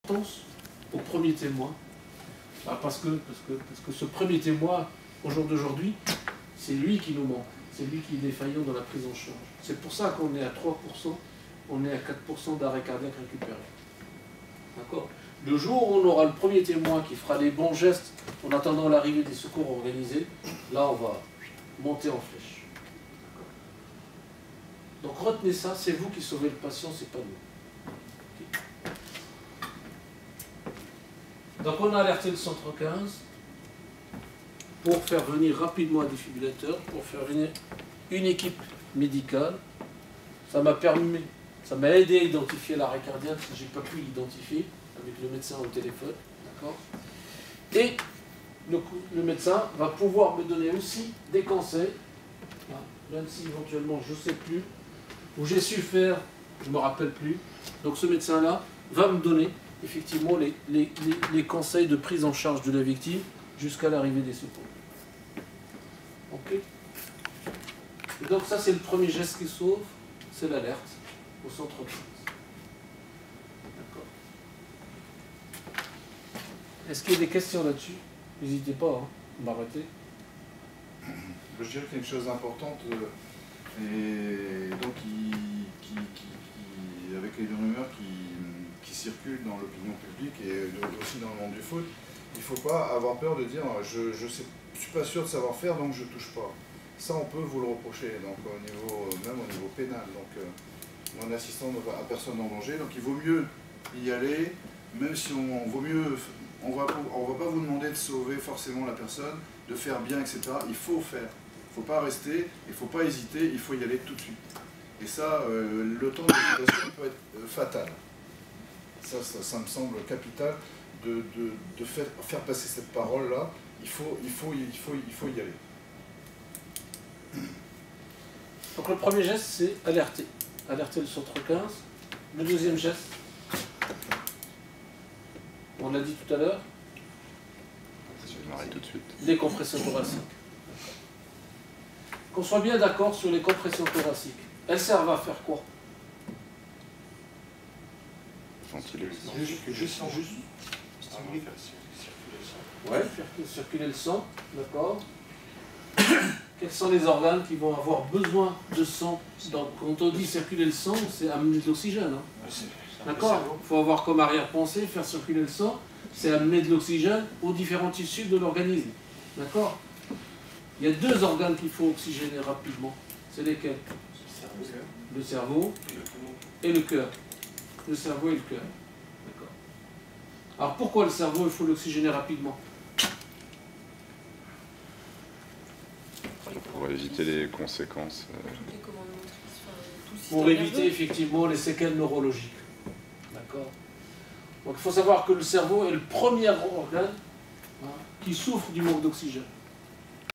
importance au premier témoin. Parce que ce premier témoin, au jour d'aujourd'hui, c'est lui qui nous manque. C'est lui qui est défaillant dans la prise en charge. C'est pour ça qu'on est à 3%, on est à 4% d'arrêt cardiaque récupéré. D'accord? Le jour où on aura le premier témoin qui fera les bons gestes en attendant l'arrivée des secours organisés, là on va monter en flèche. Donc retenez ça, c'est vous qui sauvez le patient, c'est pas nous. Okay. Donc on a alerté le centre 15 pour faire venir rapidement un défibrillateur, pour faire venir une équipe médicale. Ça m'a aidé à identifier l'arrêt cardiaque si je n'ai pas pu l'identifier avec le médecin au téléphone. D'accord ? Et le médecin va pouvoir me donner aussi des conseils, même si éventuellement je ne sais plus, ou j'ai su faire, je ne me rappelle plus. Donc ce médecin-là va me donner effectivement les conseils de prise en charge de la victime jusqu'à l'arrivée des secours. Ok ? Et donc ça c'est le premier geste qui sauve, c'est l'alerte au centre 15. D'accord. Est-ce qu'il y a des questions là-dessus? N'hésitez pas à m'arrêter. Je dirais qu'il y a une chose importante, et donc avec les rumeurs qui circulent dans l'opinion publique et aussi dans le monde du foot, il ne faut pas avoir peur de dire je ne suis pas sûr de savoir faire donc je ne touche pas. Ça on peut vous le reprocher, donc même au niveau pénal. Donc mon assistant à personne en danger, donc il vaut mieux y aller, même si on va pas vous demander de sauver forcément la personne, de faire bien, etc. Il faut faire. Il ne faut pas rester, il ne faut pas hésiter, il faut y aller tout de suite. Et ça, le temps de l'hésitation peut être fatal. Ça me semble capital de faire passer cette parole-là. Il faut y aller. Donc le premier geste, c'est alerter. Alerter le centre 15. Le deuxième geste, on l'a dit tout à l'heure, tout de suite. Les compressions thoraciques. Qu'on soit bien d'accord sur les compressions thoraciques. Elles servent à faire quoi? Ventiler. Juste. Ouais, faire circuler le sang, d'accord. Quels sont les organes qui vont avoir besoin de sang? Donc, quand on dit circuler le sang, c'est amener de l'oxygène. Hein. D'accord? Il faut avoir comme arrière-pensée, faire circuler le sang, c'est amener de l'oxygène aux différents tissus de l'organisme. D'accord? Il y a deux organes qu'il faut oxygéner rapidement. C'est lesquels? Le cerveau et le cœur. Le cerveau et le cœur. D'accord. Alors pourquoi le cerveau, il faut l'oxygéner rapidement? Pour éviter les conséquences. Pour éviter effectivement les séquelles neurologiques. D'accord. Donc il faut savoir que le cerveau est le premier organe qui souffre du manque d'oxygène.